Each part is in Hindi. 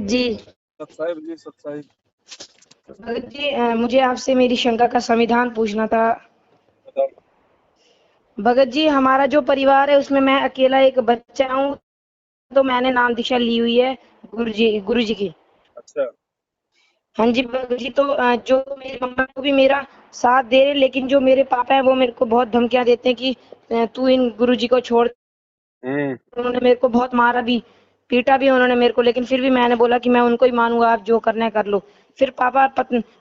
जी। सत साहिब जी, सत साहिब। भगत जी, मुझे आपसे मेरी शंका का समाधान पूछना था। बताओ। भगत जी, हमारा जो परिवार है उसमें मैं अकेला एक बच्चा हूँ, तो मैंने नाम दीक्षा ली हुई है गुरु जी की। अच्छा। हाँ जी भगत जी, तो जो मेरी मम्मा को भी मेरा साथ दे रहे, लेकिन जो मेरे पापा है वो मेरे को बहुत धमकियां देते हैं कि तू इन गुरु जी को छोड़। हम्म। उन्होंने मेरे को बहुत मारा भी, पीटा भी उन्होंने मेरे को, लेकिन फिर भी मैंने बोला कि मैं उनको ही मानूंगा, आप जो करना है कर लो। फिर पापा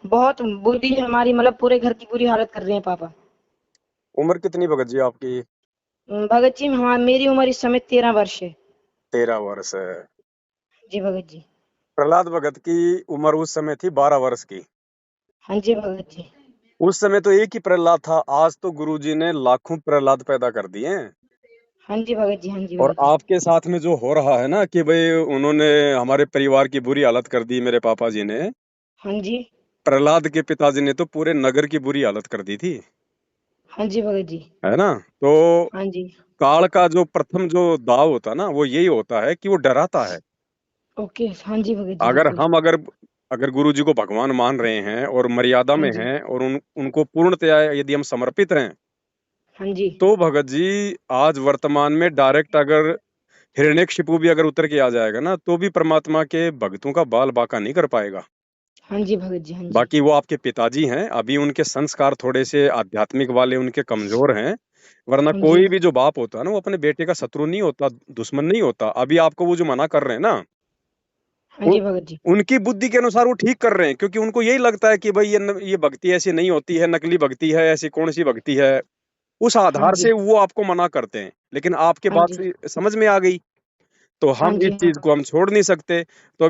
बहुत बुरी हमारी, मतलब पूरे घर की बुरी हालत कर रहे हैं पापा। उम्र कितनी भगत जी आपकी? भगत जी, हाँ मेरी उम्र इस समय 13 वर्ष है। 13 वर्ष है। जी भगत जी। प्रहलाद भगत की उम्र उस समय थी 12 वर्ष की। हाँ जी भगत जी। उस समय तो एक ही प्रहलाद था, आज तो गुरुजी ने लाखों प्रहलाद पैदा कर दिए हैं। हाँ जी भगत जी। हाँ जी और भगत जी। आपके साथ में जो हो रहा है ना कि भाई उन्होंने हमारे परिवार की बुरी हालत कर दी, मेरे पापा जी ने। हाँ जी। प्रहलाद के पिताजी ने तो पूरे नगर की बुरी हालत कर दी थी, हाँ जी भगत जी। है ना। तो हाँ जी। काल का जो प्रथम जो दाव होता है ना, वो यही होता है कि वो डराता है। ओके। हाँ जी भगत जी, अगर बिल्कुल। हम अगर अगर गुरु जी को भगवान मान रहे हैं और मर्यादा हाँ में जी। हैं और उनको पूर्णतया यदि हम समर्पित हैं, हाँ जी। तो भगत जी आज वर्तमान में डायरेक्ट अगर हिरण्यकशिपु भी अगर उतर के आ जाएगा ना, तो भी परमात्मा के भक्तों का बाल बाका नहीं कर पाएगा। हाँ जी भगत जी। हाँ जी। बाकी वो आपके पिताजी हैं, अभी उनके संस्कार थोड़े से आध्यात्मिक वाले उनके कमजोर हैं। वरना हाँ जी। कोई भी जो बाप होता है ना, वो अपने बेटे का शत्रु नहीं होता, दुश्मन नहीं होता। अभी आपको वो जो मना कर रहे हैं ना, हाँ उ, जी भगत जी। उनकी बुद्धि के अनुसार वो ठीक कर रहे हैं, क्योंकि उनको यही लगता है कि भाई ये भक्ति ऐसी नहीं होती है, नकली भक्ति है, ऐसी कौन सी भक्ति है। उस हाँ आधार जी। से वो आपको मना करते हैं, लेकिन आपके हाँ बात जी। से समझ में आ गई, तो हाँ हम जी। इस हाँ। चीज को हम छोड़ नहीं सकते। तो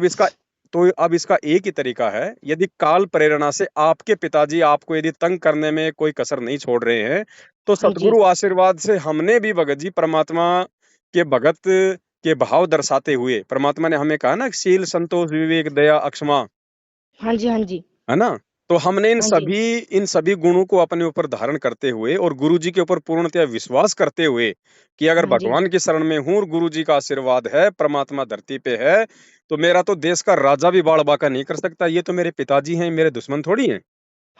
अब इसका एक ही तरीका है, यदि काल प्रेरणा से आपके पिताजी आपको यदि तंग करने में कोई कसर नहीं छोड़ रहे हैं, तो हाँ जी। सतगुरु आशीर्वाद से हमने भी भगत जी परमात्मा के भगत के भाव दर्शाते हुए, परमात्मा ने हमें कहा ना, शील संतोष विवेक दया अक्षमा, हाँ जी। हाँ जी। है ना। तो हमने इन हाँ जी। सभी इन सभी गुणों को अपने ऊपर धारण करते हुए और गुरु जी के ऊपर पूर्णतया विश्वास करते हुए कि अगर हाँ जी। भगवान की शरण में हूं और गुरु जी का आशीर्वाद है, परमात्मा धरती पे है, तो मेरा तो देश का राजा भी बाड़ बाका नहीं कर सकता। ये तो मेरे पिताजी हैं, मेरे दुश्मन थोड़ी हैं,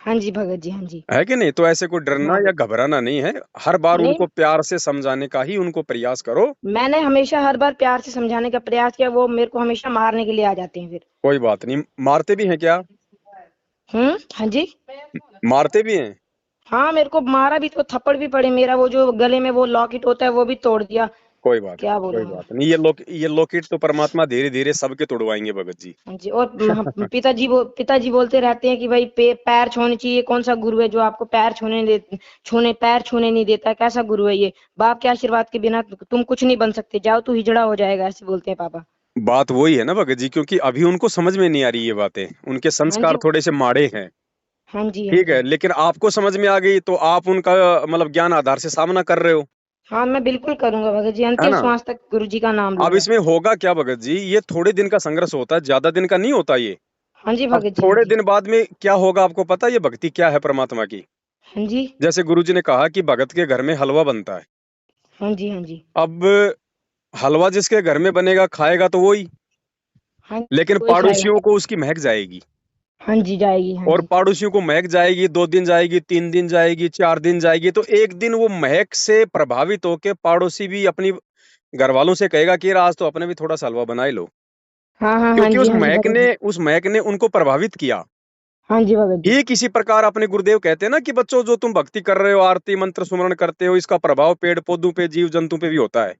हाँ जी भगत जी। हाँ जी। है कि नहीं। तो ऐसे कोई डरना हाँ या घबराना नहीं है। हर बार नहीं, उनको प्यार से समझाने का ही उनको प्रयास करो। मैंने हमेशा हर बार प्यार से समझाने का प्रयास किया, वो मेरे को हमेशा मारने के लिए आ जाते हैं फिर। कोई बात नहीं, मारते भी हैं क्या? हाँ जी। मारते भी हैं। हाँ, मेरे को मारा भी, तो थप्पड़ भी पड़े, मेरा वो जो गले में वो लॉकेट होता है वो भी तोड़ दिया। कोई बात क्या नहीं, कोई बोलूं मैं। बात नहीं। ये लॉकेट तो परमात्मा धीरे धीरे सबके तोड़वाएंगे भगत जी। हाँ जी। और पिताजी बोलते रहते हैं कि भाई पैर छूने चाहिए, कौन सा गुरु है जो आपको पैर छूने नहीं देता, कैसा गुरु है ये। बाप के आशीर्वाद के बिना तुम कुछ नहीं बन सकते, जाओ तू हिजड़ा हो जाएगा, ऐसे बोलते हैं पापा। बात वही है ना भगत जी, क्योंकि अभी उनको समझ में नहीं आ रही ये बातें, उनके हाँ जी। संस्कार थोड़े से माड़े हैं। हाँ जी। हाँ ठीक है, जी। लेकिन आपको समझ में आ गई तो आप उनका मतलब ज्ञान आधार से सामना कर रहे हो, हाँ, मैं बिल्कुल करूंगा भगत जी, है अंतिम ना। श्वास तक गुरु जी का नाम अब लूंगा। इसमें होगा क्या भगत जी, ये थोड़े दिन का संघर्ष होता है, ज्यादा दिन का नहीं होता ये। हाँ जी अब भगत जी। हाँ थोड़े जी। दिन बाद में क्या होगा आपको पता है, ये भक्ति क्या है परमात्मा की। हाँ जी। जैसे गुरु जी ने कहा कि भगत के घर में हलवा बनता है। हाँ जी। हाँ जी। अब हलवा जिसके घर में बनेगा खाएगा तो वही, हाँ लेकिन जी, वही खाएगा। पड़ोसियों को उसकी महक जाएगी। हाँ जी, जाएगी। हाँ और जी। पड़ोसियों को महक जाएगी, 2 दिन जाएगी, 3 दिन जाएगी, 4 दिन जाएगी, तो एक दिन वो महक से प्रभावित होके पड़ोसी भी अपनी घर वालों से कहेगा कि यार आज तो अपने भी थोड़ा सा हलवा बना ही लो, हाँ हाँ। हाँ क्योंकि जी। हाँ जी भगत जी। उस महक ने उनको प्रभावित किया। हाँ जी भगत जी। ठीक इसी प्रकार अपने गुरुदेव कहते हैं ना कि बच्चों, जो तुम भक्ति कर रहे हो, आरती मंत्र सुमरण करते हो, इसका प्रभाव पेड़ पौधों पे, जीव जंतु पे भी होता है।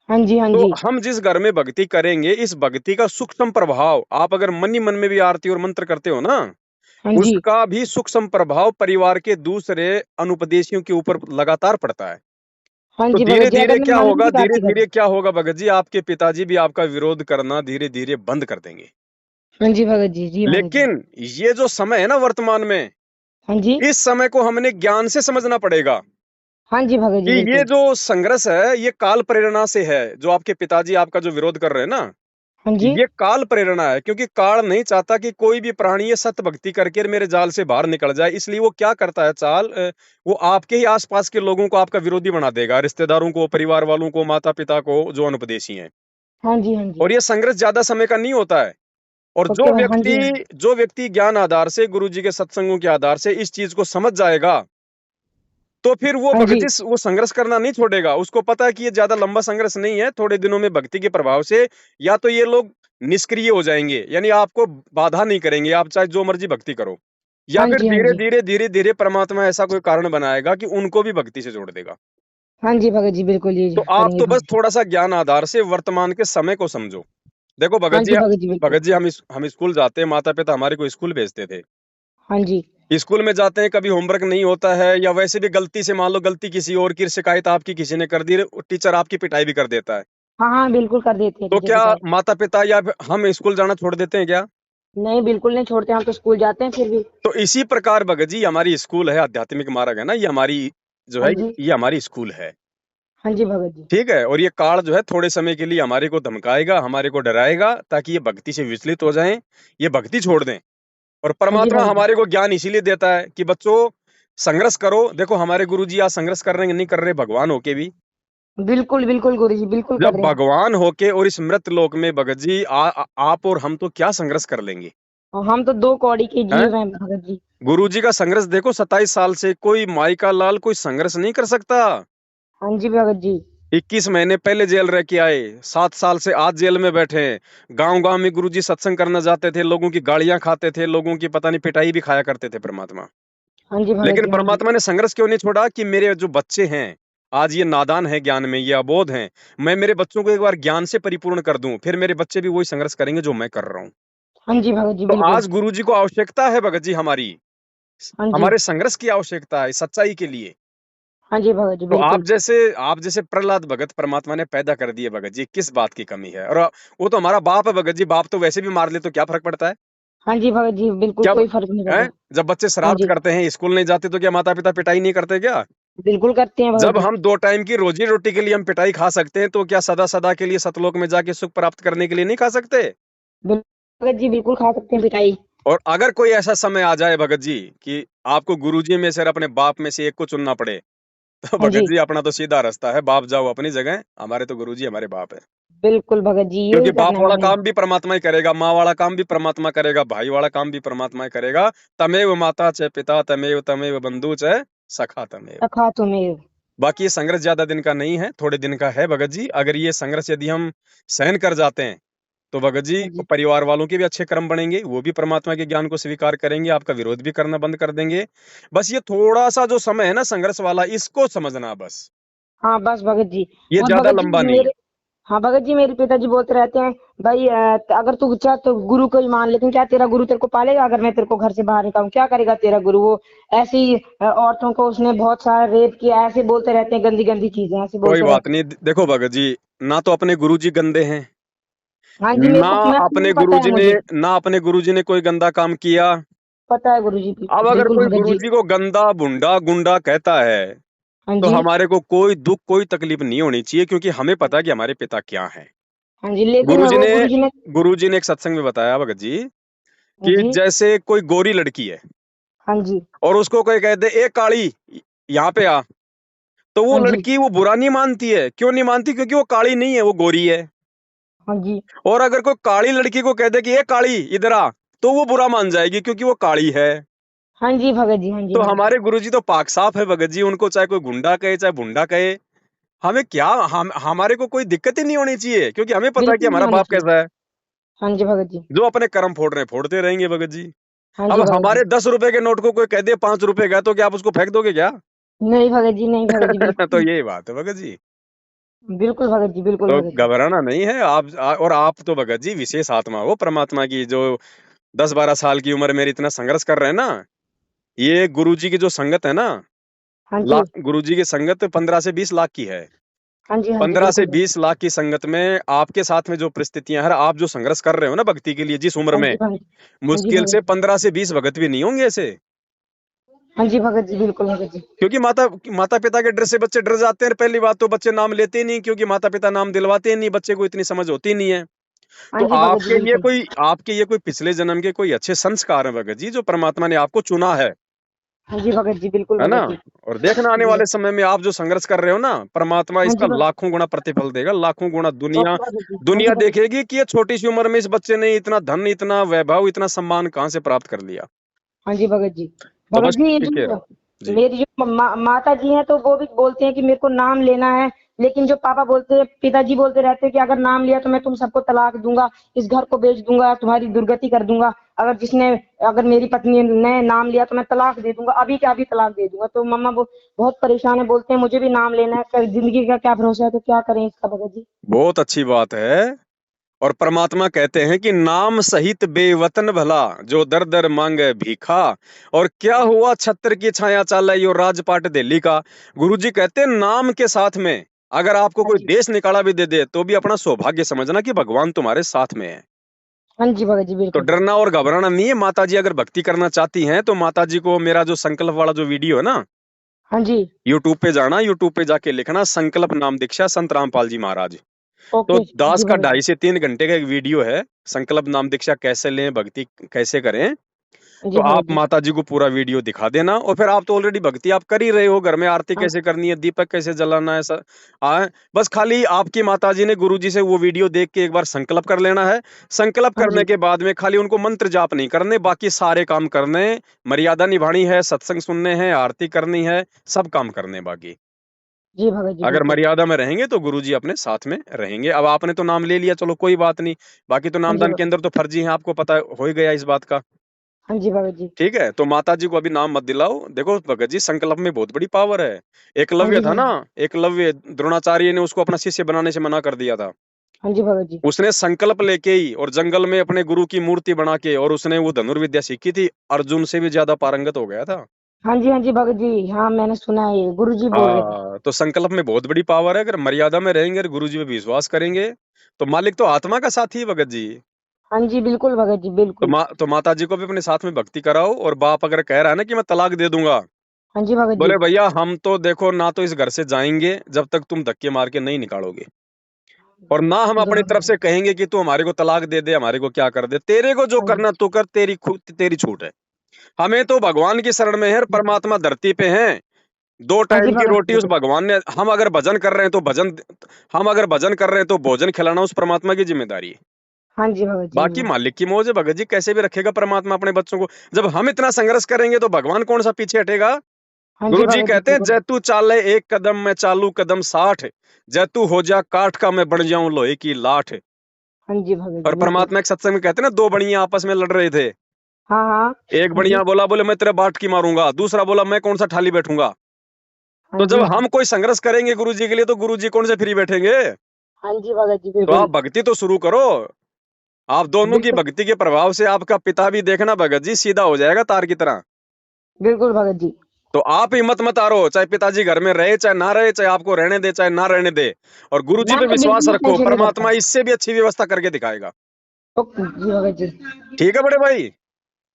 हाँ जी। हाँ तो जी। हम जिस घर में भक्ति करेंगे, इस भक्ति का सूक्ष्म प्रभाव, आप अगर मन ही मन में भी आरती और मंत्र करते हो ना, हाँ जी। उसका भी सूक्ष्म प्रभाव परिवार के दूसरे अनुपदेशियों के ऊपर लगातार पड़ता है। हाँ तो जी भगत धीरे जी, अगर धीरे मैं क्या मन में होगा, भी धीरे आरती धीरे करूँ। क्या होगा भगत जी, आपके पिताजी भी आपका विरोध करना धीरे धीरे बंद कर देंगे। हाँ जी भगत जी। जी भगत जी। लेकिन ये जो समय है ना वर्तमान में, हाँ जी। इस समय को हमने ज्ञान से समझना पड़ेगा हाँ जी भगत कि जी, ये बिल्कुल। जो संघर्ष है, ये काल प्रेरणा से है। जो आपके पिताजी आपका जो विरोध कर रहे हैं ना, हाँ जी। ये काल प्रेरणा है, क्योंकि काल नहीं चाहता कि कोई भी प्राणी ये सत्य भक्ति करके मेरे जाल से बाहर निकल जाए। इसलिए वो क्या करता है, वो आपके ही आसपास के लोगों को आपका विरोधी बना देगा, रिश्तेदारों को, परिवार वालों को, माता पिता को, जो अनुपदेशी हैं। हाँ जी। हाँ जी। और ये संघर्ष ज्यादा समय का नहीं होता है। और ओके भाई, हाँ जी, जो व्यक्ति ज्ञान आधार से, गुरु जी के सत्संगों के आधार से इस चीज को समझ जाएगा, तो फिर वो हाँ भगत जी, जी वो संघर्ष करना नहीं छोड़ेगा। उसको पता है कि ये ज्यादा लंबा संघर्ष नहीं है, थोड़े दिनों में भक्ति के प्रभाव से या तो ये लोग निष्क्रिय हो जाएंगे, यानी आपको बाधा नहीं करेंगे, आप चाहे जो मर्जी भक्ति करो, या हाँ फिर जी, हाँ धीरे जी, धीरे धीरे धीरे परमात्मा ऐसा कोई कारण बनाएगा कि उनको भी भक्ति से जोड़ देगा। हाँ जी भगत जी, बिल्कुल ये तो आप करेंगे तो बस भगत जी। थोड़ा सा ज्ञान आधार से वर्तमान के समय को समझो। देखो हाँ जी भगत जी, बिल्कुल। भगत जी हम स्कूल जाते हैं, माता पिता हमारे को स्कूल भेजते थे। हाँ जी, स्कूल में जाते हैं, कभी होमवर्क नहीं होता है, या वैसे भी गलती से मान लो गलती किसी और की, शिकायत आपकी किसी ने कर दी, टीचर आपकी पिटाई भी कर देता है। हाँ हाँ, बिल्कुल कर देते हैं तो टीचर क्या पिटाई। माता पिता या फिर हम स्कूल जाना छोड़ देते हैं क्या? नहीं, बिल्कुल नहीं छोड़ते, हम तो स्कूल जाते हैं फिर भी। तो इसी प्रकार भगत जी हमारी स्कूल है, आध्यात्मिक मार्ग है ना, ये हमारी जो हाँ है, जी, ये हमारी स्कूल है। हाँ जी भगत जी, ठीक है, और ये काल जो है थोड़े समय के लिए हमारे को धमकाएगा, हमारे को डराएगा, ताकि ये भक्ति से विचलित हो जाएं, ये भक्ति छोड़ दें। और हाँ जी परमात्मा भगत जी, हमारे को ज्ञान इसीलिए देता है कि बच्चों संघर्ष करो। देखो हमारे गुरु जी आज संघर्ष कर रहे हैं, नहीं कर रहे, भगवान होके भी। बिल्कुल बिल्कुल गुरु जी, बिल्कुल कर जब रहे हैं। भगवान होके और इस मृत लोक में भगत जी आप और हम तो क्या संघर्ष कर लेंगे? और हम तो दो कौड़ी के हैं? जीव हैं भगत जी। गुरु जी का संघर्ष देखो, 27 साल से कोई माई का लाल कोई संघर्ष नहीं कर सकता। हाँ जी भगत जी, 21 महीने पहले जेल रह के आए, 7 साल से आज जेल में बैठे हैं। गांव गांव में गुरु जी सत्संग करना जाते थे, लोगों की गालियां खाते थे, लोगों की पता नहीं पिटाई भी खाया करते थे परमात्मा। हाँ जी भगत लेकिन जी, हाँ जी, परमात्मा ने संघर्ष क्यों नहीं छोड़ा कि मेरे जो बच्चे हैं आज ये नादान है, ज्ञान में ये अबोध हैं, मैं मेरे बच्चों को एक बार ज्ञान से परिपूर्ण कर दूं, फिर मेरे बच्चे भी वही संघर्ष करेंगे जो मैं कर रहा हूं। हाँ जी भगत जी, तो बिल्कुल। आज गुरु जी को आवश्यकता है भगत जी हमारी, हाँ जी, हमारे संघर्ष की आवश्यकता है सच्चाई के लिए। हाँ जी भगत जी, तो बिल्कुल। आप जैसे प्रहलाद भगत परमात्मा ने पैदा कर दिए भगत जी, किस बात की कमी है? और वो तो हमारा बाप है भगत जी, बाप तो वैसे भी मार ले तो क्या फर्क पड़ता है? हाँ जी भगत जी, बिल्कुल क्या कोई फर्क नहीं है? पड़ता। जब बच्चे हाँ शरारत जी, करते हैं, स्कूल नहीं जाते, तो क्या माता पिता पिटाई नहीं करते क्या? बिल्कुल करते हैं भगत जब जी। हम 2 टाइम की रोजी रोटी के लिए हम पिटाई खा सकते हैं, तो क्या सदा सदा के लिए सतलोक में जाके सुख प्राप्त करने के लिए नहीं खा सकते? भगत जी, बिल्कुल खा सकते हैं पिटाई। और अगर कोई ऐसा समय आ जाए भगत जी कि आपको गुरुजी में से और अपने बाप में से एक को चुनना पड़े, तो हाँ भगत जी, जी अपना तो सीधा रास्ता है, बाप जाओ अपनी जगह, हमारे तो गुरुजी हमारे बाप है। बिल्कुल भगत जी, क्योंकि यही बाप करना है वाला हमें। काम भी परमात्मा ही करेगा, माँ वाला काम भी परमात्मा करेगा, भाई वाला काम भी परमात्मा ही करेगा। तमेव माता च पिता तमेव तमेव बंधु च सखा तमेव। सखा तुम्हें। बाकी ये संघर्ष ज्यादा दिन का नहीं है, थोड़े दिन का है भगत जी। अगर ये संघर्ष यदि हम सहन कर जाते हैं, तो भगत जी हाँ जी, परिवार वालों के भी अच्छे कर्म बनेंगे, वो भी परमात्मा के ज्ञान को स्वीकार करेंगे, आपका विरोध भी करना बंद कर देंगे। बस ये थोड़ा सा जो समय है ना संघर्ष वाला, इसको समझना बस, हाँ बस भगत जी। ये और ज्यादा भगत लंबा जी नहीं। मेरे, हाँ भगत जी, मेरे पिताजी बोलते रहते हैं, भाई अगर तू चाह तो गुरु को ही मान, लेकिन क्या तेरा गुरु तेरे को पालेगा? अगर मैं तेरे को घर से बाहर निकालूं, क्या करेगा तेरा गुरु? वो ऐसी औरतों को उसने बहुत सारा रेप किया, ऐसे बोलते रहते हैं, गंदी गंदी चीजें ऐसे कोई बोलते बात रहते हैं। नहीं, देखो भगत जी, ना तो अपने गुरुजी गंदे हैं, हाँ जी, मेरे ना को मैं अपने पता है गुरुजी ने मुझे। ना अपने गुरुजी ने कोई गंदा काम किया। पता है गुरु जी, अब अगर बिल्कुल कोई भगत जी। गुरुजी को गंदा भुंडा गुंडा कहता है, हाँ तो जी, हमारे को कोई दुख कोई तकलीफ नहीं होनी चाहिए, क्योंकि हमें पता है कि हमारे पिता क्या हैं। हाँ जी, लेकिन गुरुजी वो ने गुरु जी ने। गुरुजी ने एक सत्संग में बताया भगत जी हाँ कि जी, जैसे कोई गोरी लड़की है हाँ जी, और उसको कोई कह दे ए काली यहाँ पे आ, तो वो हाँ जी, लड़की वो बुरा नहीं मानती है। क्यों नहीं मानती? क्योंकि वो काली नहीं है, वो गोरी है। हाँ जी, और अगर कोई काली लड़की को कह दे कि ए काली इधर आ, तो वो बुरा मान जाएगी, क्योंकि वो काली है। हाँ जी भगत जी, हाँ जी तो भगत जी, हमारे गुरुजी तो पाक साफ है भगत जी, उनको चाहे कोई गुंडा कहे चाहे भुंडा कहे, हमें क्या, हम हमारे को कोई दिक्कत ही नहीं होनी चाहिए, क्योंकि हमें पता है कि बिल्कुल नहीं हमारा होनी बाप चाहिए। कैसा है। हाँ जी भगत जी, जो अपने कर्म फोड़ रहे हैं फोड़ते रहेंगे भगत जी। हाँ अब जी भगत जी। हमारे 10 रुपए के नोट को कोई कह दे 5 रुपए का, तो क्या आप उसको फेंक दोगे क्या? नहीं भगत जी, नहीं भगत जी, तो बिल्कुल। यही बात है भगत जी। बिल्कुल भगत जी, बिल्कुल तो भगत जी। घबराना नहीं है और आप तो भगत जी विशेष आत्मा हो परमात्मा की, जो 10-12 साल की उम्र में इतना संघर्ष कर रहे हैं ना। ये गुरु जी की जो संगत है ना, हाँ जी, गुरु जी की संगत 15 से 20 लाख की है। हाँ जी, हाँ जी, 15 से बिल्कुल भगत। 20 लाख की संगत में आपके साथ में जो परिस्थितियां हैं, आप जो संघर्ष कर रहे हो ना भक्ति के लिए जिस उम्र हाँ में, जी भगत। हाँ जी मुश्किल भगत से जी। 15 से 20 भगत भी नहीं होंगे ऐसे। हाँ जी भगत जी, बिल्कुल भगत जी। क्योंकि माता पिता के डर से बच्चे डर जाते हैं। पहली बात तो बच्चे नाम लेते ही नहीं, क्योंकि माता पिता नाम दिलवाते ही नहीं, बच्चे को इतनी समझ होती नहीं है। हाँ तो जी भगत जी, बिल्कुल। आपके ये कोई पिछले जन्म के कोई अच्छे संस्कार हैं भगत जी, जो परमात्मा ने आपको चुना है। हाँ जी भगत जी, बिल्कुल है ना? भगत जी। और देखना आने जी। वाले समय में आप जो संघर्ष कर रहे हो ना, परमात्मा हाँ इसका जी भगत। लाखों गुना प्रतिफल देगा, लाखों गुना। दुनिया ओके भगत जी। हाँ जी दुनिया भगत जी। देखेगी कि ये छोटी सी उम्र में इस बच्चे ने इतना धन, इतना वैभव, इतना सम्मान कहाँ से प्राप्त कर लिया। हाँ जी भगत जी। तो भगत बस जी, ये टिके जो रहो। जी। मेरी जो माता जी हैं तो वो भी बोलते हैं कि मेरे को नाम लेना है, लेकिन जो पापा बोलते हैं, पिताजी बोलते रहते हैं कि अगर नाम लिया तो मैं तुम सबको तलाक दूंगा, इस घर को बेच दूंगा, तुम्हारी दुर्गति कर दूंगा। अगर मेरी पत्नी ने नाम लिया तो मैं तलाक दे दूंगा, अभी क्या अभी तलाक दे दूंगा। तो मम्मा वो बहुत परेशान है, बोलते हैं मुझे भी नाम लेना है, जिंदगी का क्या भरोसा है, तो क्या करें इसका भगत जी। बहुत अच्छी बात है। और परमात्मा कहते हैं कि नाम सहित बेवतन भला, जो दर दर मांगे भीखा। और क्या हुआ छत्र की छाया चाल यो राजपाट दिल्ली का। गुरुजी कहते हैं नाम के साथ में अगर आपको हाँ कोई जी। देश निकाला भी दे दे तो भी अपना सौभाग्य समझना कि भगवान तुम्हारे साथ में है। हाँ जी भगत जी, तो बिल्कुल। डरना और घबराना नहीं है। माता जी अगर भक्ति करना चाहती हैं तो माता जी को मेरा जो संकल्प वाला जो वीडियो है ना, हाँ जी। यूट्यूब पे जाना, यूट्यूब पे जाके लिखना संकल्प नाम दीक्षा संत रामपाल जी महाराज। तो ओके दास जी का भगत जी। 2.5 से 3 घंटे का एक वीडियो है, संकल्प नाम दीक्षा कैसे लें, भक्ति कैसे करें। तो जी भगत आप जी। माता जी को पूरा वीडियो दिखा देना। और फिर आप तो ऑलरेडी भक्ति आप कर ही रहे हो, घर में आरती हाँ कैसे करनी है, दीपक कैसे जलाना है, बस खाली आपकी माता जी ने गुरु जी से वो वीडियो देख के एक बार संकल्प कर लेना है। संकल्प हाँ करने जी। के बाद में खाली उनको मंत्र जाप नहीं करने, बाकी सारे काम करने, मर्यादा निभानी है, सत्संग सुनने हैं, आरती करनी है, सब काम करने बाकी। जी भगत जी, अगर बिल्कुल। मर्यादा में रहेंगे तो गुरुजी अपने साथ में रहेंगे। अब आपने तो नाम ले लिया, चलो कोई बात नहीं। बाकी तो हाँ जी नामदान के भगत। अंदर तो फर्जी है, आपको पता हो ही गया इस बात का। हाँ जी भगत जी। ठीक है, तो माता जी को अभी नाम मत दिलाओ। देखो भगत जी, संकल्प में बहुत बड़ी पावर है। हाँ एकलव्य जी था भगत ना, जी। एकलव्य द्रोणाचार्य ने उसको अपना शिष्य बनाने से मना कर दिया था। हाँ जी भगत जी। उसने संकल्प लेके ही और जंगल में अपने गुरु की मूर्ति बना के और उसने वो धनुर्विद्या सीखी थी, अर्जुन से भी ज्यादा पारंगत हो गया था। हाँ जी भगत जी। हाँ, मैंने सुना है, ये गुरु जी बोल रहे थे। हाँ, तो संकल्प में बहुत बड़ी पावर है। अगर मर्यादा में रहेंगे और गुरु जी पे विश्वास करेंगे तो मालिक तो आत्मा का साथी है भगत जी। हाँ जी, बिल्कुल भगत जी, बिल्कुल। तो माता जी को भी अपने साथ में भक्ति कराओ। और बाप अगर कह रहा है ना कि मैं तलाक दे दूंगा, हाँ जी भगत जी। बोले भैया हम तो देखो ना तो इस घर से जाएंगे जब तक तुम धक्के मार के नहीं निकालोगे, और ना हम जी अपनी भगत तरफ जी। से कहेंगे कि तू हमारे को तलाक दे दे, हमारे को क्या कर दे। तेरे को जो हाँ जी। करना तू कर, तेरी खुद तेरी छूट है। हमें तो भगवान की शरण में है, परमात्मा धरती पे है। दो हाँ जी टाइम की भगत रोटी जी, उस बिल्कुल। भगवान ने, हम अगर भजन कर रहे हैं तो भोजन खिलाना उस परमात्मा की जिम्मेदारी है। हाँ जी भगत जी, बाकी बिल्कुल। मालिक की मौज है भगत जी, कैसे भी रखेगा परमात्मा अपने बच्चों को। जब हम इतना संघर्ष करेंगे तो भगवान कौन सा पीछे हटेगा। हाँ जी गुरु जी भगत जी, कहते हैं बिल्कुल। जैतू चाले एक कदम मैं चालू कदम 60, जैतू हो जा काठ का मैं बन जाऊं लोहे की लाठ। हाँ जी भगत जी, और बिल्कुल। परमात्मा एक सत्संग में कहते हैं ना, दो बड़ियां आपस में लड़ रहे थे। हाँ हाँ। एक हाँ जी। बढ़िया बोला, बोले मैं तेरे बाट की मारूंगा, दूसरा बोला मैं कौन सा ठाली बैठूंगा। हाँ तो जब जी। हम कोई संघर्ष करेंगे गुरु जी के लिए तो गुरु जी कौन से फ्री बैठेंगे। हाँ जी भगत जी, तो आप बिल्कुल। भक्ति तो शुरू करो। आप दोनों की बिल्कुल। भक्ति के प्रभाव से आपका पिता भी देखना भगत जी सीधा हो जाएगा तार की तरह। बिल्कुल भगत जी। तो आप हिम्मत मत हारो, चाहे पिताजी घर में रहे चाहे ना रहे, चाहे आपको रहने दे चाहे ना रहने दे। और गुरु जी मैं पे तो विश्वास बिल्कुल भी रखो, टेंशन नहीं परमात्मा करता। इससे भी अच्छी व्यवस्था करके दिखाएगा। ओके जी भगत जी। ठीक है बड़े भाई।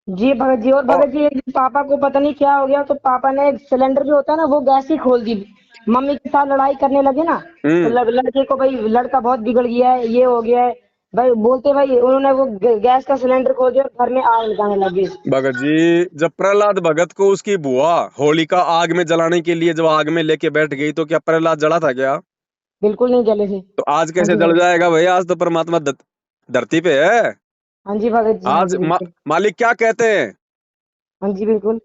जी भगत जी, और और भगत जी एक दिन पापा को पता नहीं क्या हो गया, तो पापा ने सिलेंडर जो होता है ना वो गैस ही खोल दी। मम्मी के साथ लड़ाई करने लगे ना, तो हम्म लड़के को, भाई लड़का बहुत बिगड़ गया है, ये हो गया है, भाई बोलते, भाई उन्होंने वो गैस का सिलेंडर खोल दिया और घर में आग लगाने लगे। भगत जी, जब प्रहलाद भगत को उसकी बुआ होलिका आग में जलाने के लिए जब आग में लेके बैठ गई तो क्या प्रहलाद जला था क्या। बिल्कुल नहीं जले थे। तो आज हाँ कैसे जी जल भगत। जाएगा भैया, आज तो परमात्मा धरती पे है। हाँ जी भगत जी, हाँ आज जी बिल्कुल। मालिक क्या कहते हैं, हाँ जी बिल्कुल।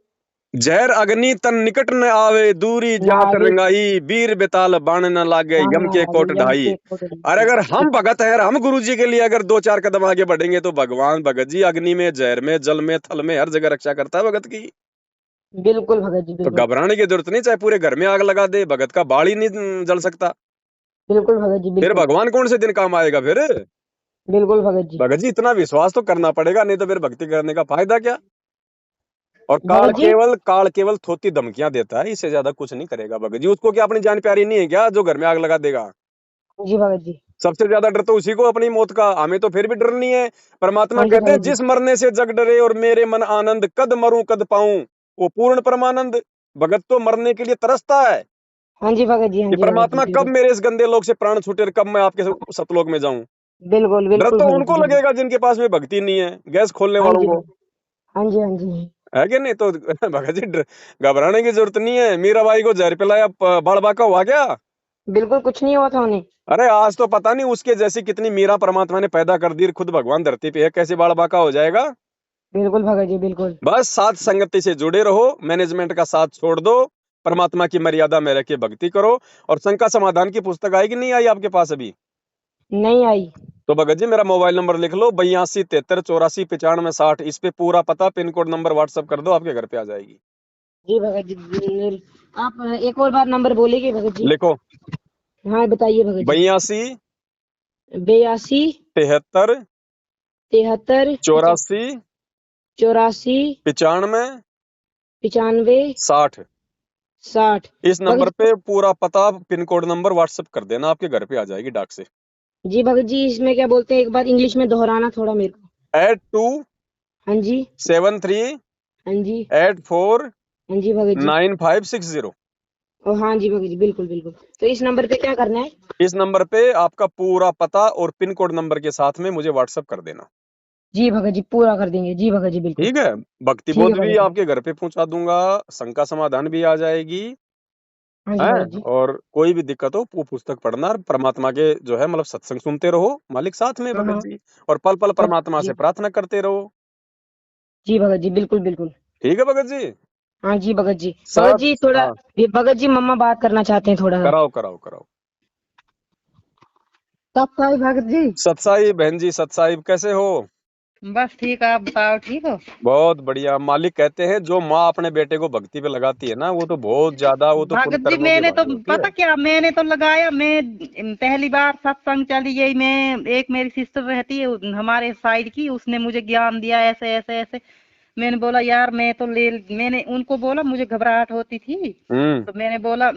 जहर अग्नि तन निकट न आवे, दूरी ना जात आगे। रंगाई, वीर बेताल बाण न लागे, बाण यम ना के आगे, कोट यम ढाई। के कोट और ढाई। अगर हम बिल्कुल। भगत है और हम गुरु जी के लिए अगर 2-4 कदम आगे बढ़ेंगे तो भगवान भगत जी अग्नि में, जहर में, जल में, थल में हर जगह रक्षा करता है भगत की। बिल्कुल भगत जी, तो बिल्कुल। घबराने की जरूरत नहीं, चाहे पूरे घर में आग लगा दे, भगत का बाल ही नहीं जल सकता। बिल्कुल भगत जी, फिर बिल्कुल। भगवान कौन से दिन काम आएगा फिर। बिल्कुल भगत जी। भगत जी इतना विश्वास तो करना पड़ेगा, नहीं तो फिर भक्ति करने का फायदा क्या। और भगत जी। काल केवल थोती धमकियां देता है, इससे ज्यादा कुछ नहीं करेगा भगत जी। उसको क्या अपनी जान प्यारी नहीं है क्या जो घर में आग लगा देगा। जी भगत जी। सबसे ज्यादा डर तो उसी को अपनी मौत का, हमें तो फिर भी डर नहीं है। परमात्मा हाँ जी कहते हैं भगत जी। जिस मरने से जग डरे और मेरे मन आनंद, कद मरूं कद पाऊं वो पूर्ण परमानंद। भगत तो मरने के लिए तरसता है हाँ जी भगत जी। हाँ कि जी भगत जी, परमात्मा कब बिल्कुल। मेरे इस गंदे लोक से प्राण छूटे और कब मैं आपके सतलोक में जाऊं। बिल्कुल डर बिल्कुल तो भगत जी, उनको बिल्कुल। लगेगा जिनके पास में भक्ति नहीं है, गैस खोलने हाँ वालों जी को। भगत। हाँ जी, हाँ जी। है कि नहीं? तो भगत जी घबराने की जरूरत नहीं है। मीराबाई को जहर पिलाया बाल बांका हुआ क्या? बिल्कुल कुछ नहीं हुआ था उन्हें। अरे आज तो पता नहीं उसके जैसी कितनी मीरा परमात्मा ने पैदा कर दी, खुद भगवान धरती पे है, कैसे बाल बांका हो जाएगा? बिल्कुल भगत जी बिल्कुल। बस साथ संगति से जुड़े रहो, मैनेजमेंट का साथ छोड़ दो, परमात्मा की मर्यादा में रह के भक्ति करो। और शंका समाधान की पुस्तक आएगी, नहीं आई आपके पास अभी? नहीं आई। तो भगत जी मेरा मोबाइल नंबर लिख लो, 82 73 84 95 60। इस पे पूरा पता, पिन कोड, नंबर व्हाट्सअप कर दो, आपके घर पे आ जाएगी। जी भगत जी आप एक और बार नंबर बोलेंगे भगत जी? लिखो, हाँ बताइए भगत जी। 82 82 73 73 84 84 95 95 60। 60। इस भगत नंबर पे पूरा पता, पिन कोड, नंबर व्हाट्सअप कर देना, आपके घर पे आ जाएगी डाक से। जी भगत जी इसमें क्या बोलते हैं, एक बार इंग्लिश में दोहराना थोड़ा मेरे को। 82 हाँ जी। 73 हाँ जी। 84 हाँ जी भगत जी। 9560। ओ हाँ जी भगत जी बिल्कुल बिल्कुल। तो इस नंबर पे क्या करना है? इस नंबर पे आपका पूरा पता और पिन कोड नंबर के साथ में मुझे व्हाट्सअप कर देना। जी भगत जी पूरा कर देंगे, जी भगत जी बिल्कुल। ठीक है? भक्ति ठीक है बोध भी भगत जी। आपके घर पे पहुंचा दूंगा, शंका समाधान भी आ जाएगी। हाँ जी है? भगत जी। और कोई भी दिक्कत हो वो पुस्तक पढ़ना, और परमात्मा के जो है मतलब सत्संग सुनते रहो, मालिक साथ में हाँ भगत हाँ। जी। और पल पल हाँ परमात्मा जी। से प्रार्थना करते रहो। जी भगत जी बिल्कुल बिल्कुल। ठीक है भगत जी? हाँ जी भगत जी। भगत सब जी थोड़ा, हाँ, ये भगत जी मम्मा बात करना चाहते हैं थोड़ा सा। कराओ कराओ कराओ। कब का है भगत जी? सतसाई बहन जी, सतसाई कैसे हो? बस ठीक, आप बताओ ठीक हो? बहुत बढ़िया। मालिक कहते हैं जो माँ अपने बेटे को भक्ति पे लगाती है ना, वो तो बहुत ज्यादा, वो तो पुण्य भगत जी कर्मों की मैंने तो भागी होती है। पता क्या, मैंने तो लगाया, मैं पहली बार सत्संग चली गई, मैं एक मेरी सिस्टर रहती है हमारे साइड की, उसने मुझे ज्ञान दिया ऐसे ऐसे ऐसे। मैंने बोला यार मैं तो ले, मैंने उनको बोला मुझे घबराहट होती थी, हम्म तो मैंने बोला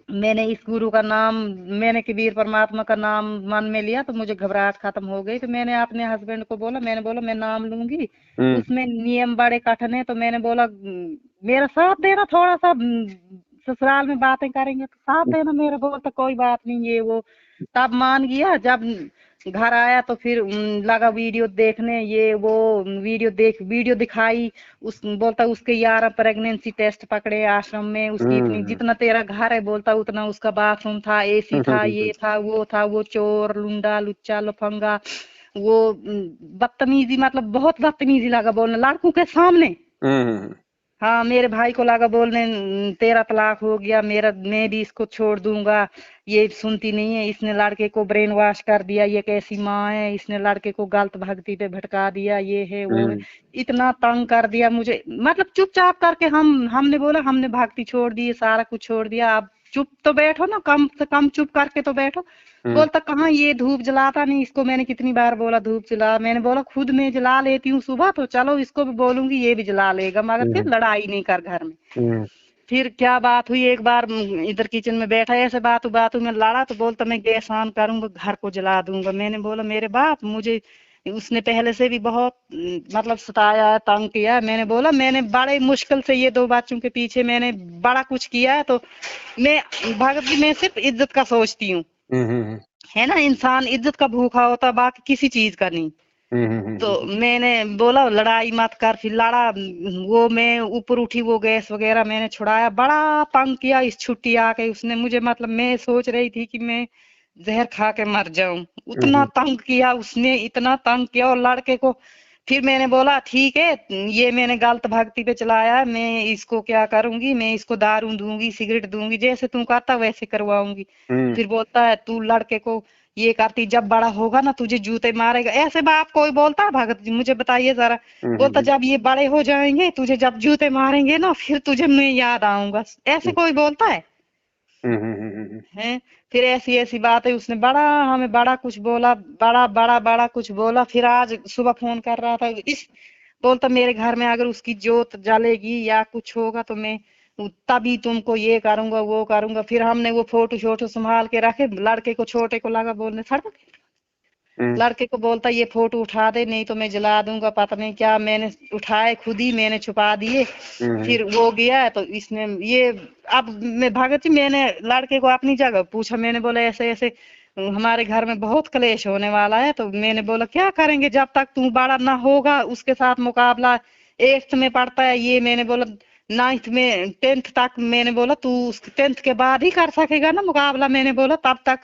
मैंने इस गुरु का नाम, मैंने कबीर परमात्मा का नाम मन में लिया तो मुझे घबराहट खत्म हो गई। तो मैंने अपने हस्बैंड को बोला, मैंने बोला मैं नाम लूंगी, हम्म उसमें नियम बड़े कठिन है, तो मैंने बोला मेरा साथ देना थोड़ा सा, ससुराल में बातें करेंगे तो साथ देना मेरा। बोलता कोई बात नहीं ये वो। तब मान गया। जब घर आया तो फिर लगा वीडियो देखने, ये वो वीडियो दिखाई। उस बोलता उसके 11 प्रेगनेंसी टेस्ट पकड़े आश्रम में, उसकी इतनी, हम्म जितना तेरा घर है बोलता उतना उसका बाथरूम था, एसी था, ये था वो था, वो चोर लुंडा लुच्चा लफंगा, वो बदतमीजी, मतलब बहुत बदतमीजी लगा बोलने लड़कों के सामने। हम्म हाँ मेरे भाई को लगा बोलने तेरा तलाक हो गया, मेरा, मैं भी इसको छोड़ दूंगा, ये सुनती नहीं है, इसने लड़के को ब्रेन वॉश कर दिया, ये कैसी माँ है, इसने लड़के को गलत भक्ति पे भटका दिया, ये है वो है। हम्म इतना तंग कर दिया मुझे, मतलब चुपचाप करके हमने बोला हमने भक्ति छोड़ दी, सारा कुछ छोड़ दिया, अब चुप तो बैठो ना, कम से कम चुप करके तो बैठो। हम्म बोलता कहाँ, ये धूप जलाता नहीं, इसको मैंने कितनी बार बोला धूप जला, मैंने बोला खुद मैं जला लेती हूँ सुबह, तो चलो इसको भी बोलूंगी ये भी जला लेगा, मगर फिर हम्म लड़ाई नहीं कर घर में। हम्म फिर क्या बात हुई, एक बार इधर किचन में बैठा, ऐसे बातों में लड़ा, तो बोलता मैं गैस ऑन करूंगा, घर को जला दूंगा। मैंने बोला मेरे बाप, मुझे उसने पहले से भी बहुत मतलब सताया है, तंग किया है। मैंने बोला मैंने बड़े मुश्किल से ये दो बच्चों के पीछे मैंने बड़ा कुछ किया है, तो मैं, भगत जी मैं सिर्फ इज्जत का सोचती हूँ, हम्म है ना, इंसान इज्जत का भूखा होता, बाकी किसी चीज का नहीं। तो मैंने बोला लड़ाई मत कर, फिर लड़ा वो, मैं ऊपर उठी, वो गैस वगैरह मैंने छुड़ाया, बड़ा तंग किया। इस छुट्टी आके उसने मुझे, मतलब मैं सोच रही थी कि मैं जहर खा के मर जाऊं, उतना तंग किया उसने, इतना तंग किया। और लड़के को फिर मैंने बोला ठीक है, ये मैंने गलत भक्ति पे चलाया है, मैं इसको क्या करूंगी, मैं इसको दारू दूंगी, सिगरेट दूंगी, जैसे तू कहता वैसे करवाऊंगी। फिर बोलता है तू लड़के को ये करती, जब बड़ा होगा ना तुझे जूते मारेगा। ऐसे बाप कोई बोलता है भगत जी, मुझे बताइए जरा। बोलता जब ये बड़े हो जाएंगे तुझे जब जूते मारेंगे ना, फिर तुझे मैं याद आऊंगा। ऐसे कोई बोलता है? हैं? फिर ऐसी ऐसी बात है, उसने बड़ा हमें बड़ा कुछ बोला, बड़ा बड़ा बड़ा कुछ बोला। फिर आज सुबह फोन कर रहा था, इस बोलता मेरे घर में अगर उसकी जोत जलेगी या कुछ होगा तो मैं तभी तुमको ये करूंगा वो करूंगा। फिर हमने वो फोटो शोटो संभाल के रखे, लड़के को छोटे को लगा बोलने सड़क, लड़के को बोलता ये फोटो उठा दे नहीं तो मैं जला दूंगा, पता नहीं क्या। मैंने उठाए, खुद ही मैंने छुपा दिए। फिर वो गया तो इसने ये, अब मैं भगत जी मैंने लड़के को अपनी जगह पूछा, मैंने बोला ऐसे ऐसे हमारे घर में बहुत क्लेश होने वाला है। तो मैंने बोला क्या करेंगे, जब तक तू बड़ा ना होगा उसके साथ मुकाबला 8th में पढ़ता है ये। मैंने बोला 9th में 10th तक, मैंने बोला तू 10th के बाद ही कर सकेगा ना मुकाबला। मैंने बोला तब तक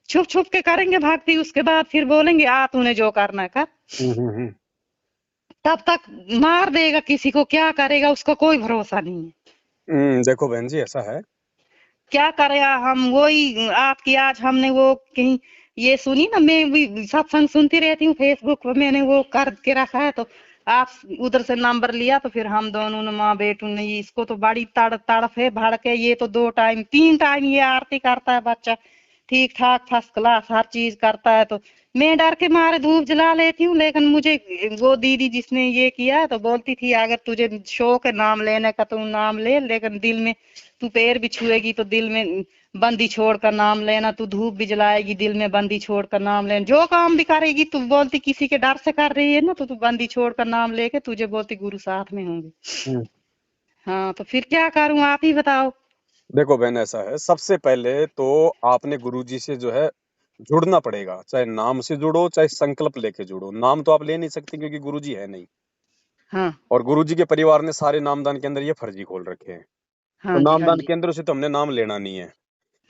छुप छुप के करेंगे भक्ति, उसके बाद फिर बोलेंगे आ तूने जो करना है कर। हम्म। तब तक मार देगा किसी को, क्या करेगा उसका कोई भरोसा नहीं है। देखो बहन जी ऐसा है, क्या करेगा हम। वही आपकी आज हमने वो कहीं ये सुनी ना, मैं भी सत्संग सुनती रहती हूँ फेसबुक पर, मैंने वो कर के रखा है, तो आप उधर से नंबर लिया तो फिर हम दोनों ने माँ बेटू ने, इसको तो बड़ी तड़फ है भड़के। ये तो 2 टाइम 3 टाइम ये आरती करता है बच्चा, ठीक ठाक फर्स्ट क्लास हर चीज करता है। तो मैं डर के मारे धूप जला लेती हूँ, लेकिन मुझे वो दीदी जिसने ये किया तो बोलती थी अगर तुझे शौक है नाम लेने का तो नाम ले, लेकिन दिल में तू पैर भी छुएगी तो दिल में बंदी छोड़ कर नाम लेना, तू धूप भी जलाएगी दिल में बंदी छोड़ कर नाम लेना, जो काम भी करेगी तू बोलती किसी के डर से कर रही है ना, तो तू बंदी छोड़ कर नाम लेके तुझे बोलती गुरु साथ में होंगे। हम्म। हाँ तो फिर क्या करूं, आप ही बताओ। देखो बहन ऐसा है, सबसे पहले तो आपने गुरुजी से जो है जुड़ना पड़ेगा, चाहे नाम से जुड़ो चाहे संकल्प लेके जुड़ो। नाम तो आप ले नहीं सकते क्योंकि गुरुजी है नहीं, हाँ और गुरुजी के परिवार ने सारे नामदान केंद्र ये फर्जी खोल रखे हैं। तो हाँ जी हाँ नामदान जी। केंद्र से तो हमने नाम लेना नहीं है।